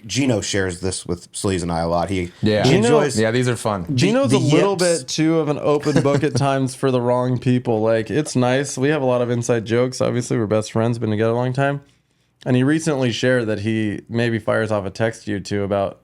Gino shares this with Sleaze and I a lot. He enjoys. Yeah, these are fun. Gino's a little bit too of an open book at times for the wrong people. Like, it's nice. We have a lot of inside jokes. Obviously, we're best friends, been together a long time. And he recently shared that he maybe fires off a text to you two about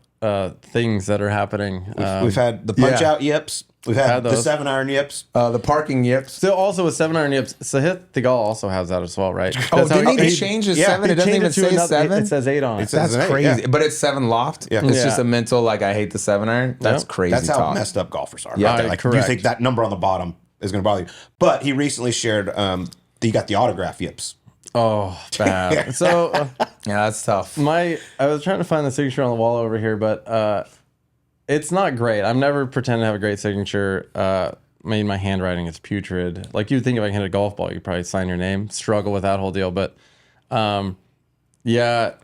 things that are happening. We've had the punch out yips. We've had the 7-iron yips. The parking yips. Still also with 7-iron yips. Sahith Tegal also has that as well, right? Oh, do you need to change his 7? It doesn't even say 7? It says 8 on it. That's crazy. Yeah. But it's 7 loft? Yeah. It's just a mental, like, I hate the 7-iron? That's crazy. That's how talk. messed up golfers are. Yeah, like, you think that number on the bottom is going to bother you. But he recently shared that he got the autograph yips. Oh, bad. So, yeah, that's tough. I was trying to find the signature on the wall over here, but it's not great. I've never pretended to have a great signature. My handwriting is putrid. Like, you'd think if I hit a golf ball, you'd probably sign your name. Struggle with that whole deal. But, yeah,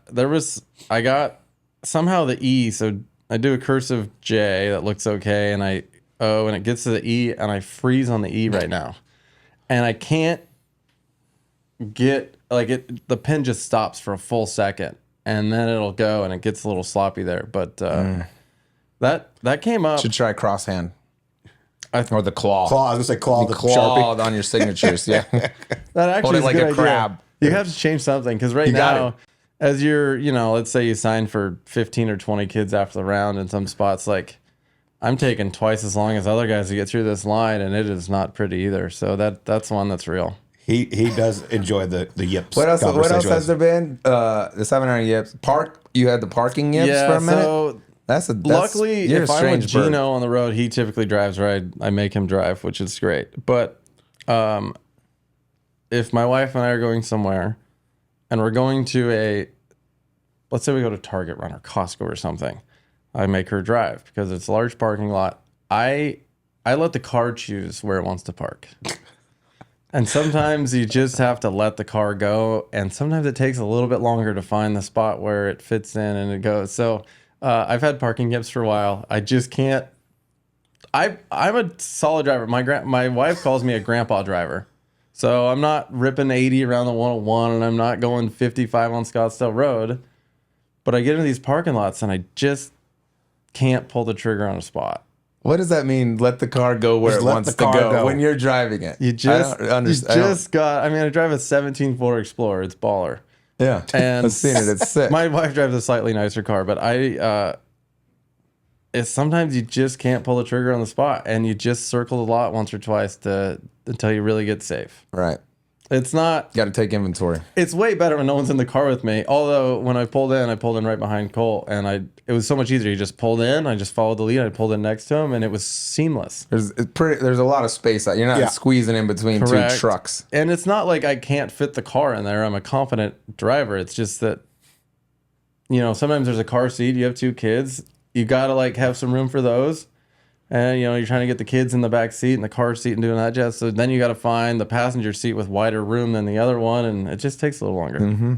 I got somehow the E. So I do a cursive J that looks okay. And and it gets to the E, and I freeze on the E right now. And I can't get, the pen just stops for a full second. And then it'll go, and it gets a little sloppy there. But that came up. Should try crosshand. Or the claw. I was going to say claw. The claw on your signatures, yeah. That actually Hold it is like a good a idea. crab. You have to change something, because right now, as you're, let's say you sign for 15 or 20 kids after the round in some spots, like, I'm taking twice as long as other guys to get through this line, and it is not pretty either. So that's one that's real. He does enjoy the yips. What else has there been? The 7-iron yips. You had the parking yips for a minute? So luckily, if I'm with Gino on the road, he typically drives where I make him drive, which is great. But if my wife and I are going somewhere and we're going to let's say we go to Target Run or Costco or something, I make her drive because it's a large parking lot. I let the car choose where it wants to park. And sometimes you just have to let the car go. And sometimes it takes a little bit longer to find the spot where it fits in and it goes. So I've had parking yips for a while. I just can't. I'm a solid driver. My wife calls me a grandpa driver. So I'm not ripping 80 around the 101 and I'm not going 55 on Scottsdale Road. But I get into these parking lots and I just can't pull the trigger on a spot. What does that mean? Let the car go where it wants to go when you're driving it. I drive a 17-4 Explorer. It's baller. Yeah, and I've seen it. It's sick. My wife drives a slightly nicer car, but sometimes you just can't pull the trigger on the spot, and you just circle the lot once or twice until you really get safe. Right. It's not. Got to take inventory. It's way better when no one's in the car with me. Although when I pulled in right behind Cole, and it was so much easier. He just pulled in, I just followed the lead, I pulled in next to him, and it was seamless. There's a lot of space out. You're not squeezing in between two trucks. And it's not like I can't fit the car in there. I'm a confident driver. It's just that, sometimes there's a car seat. You have 2 kids. You got to have some room for those. And, you're trying to get the kids in the back seat and the car seat and doing that jazz. So then you got to find the passenger seat with wider room than the other one. And it just takes a little longer. Mm-hmm.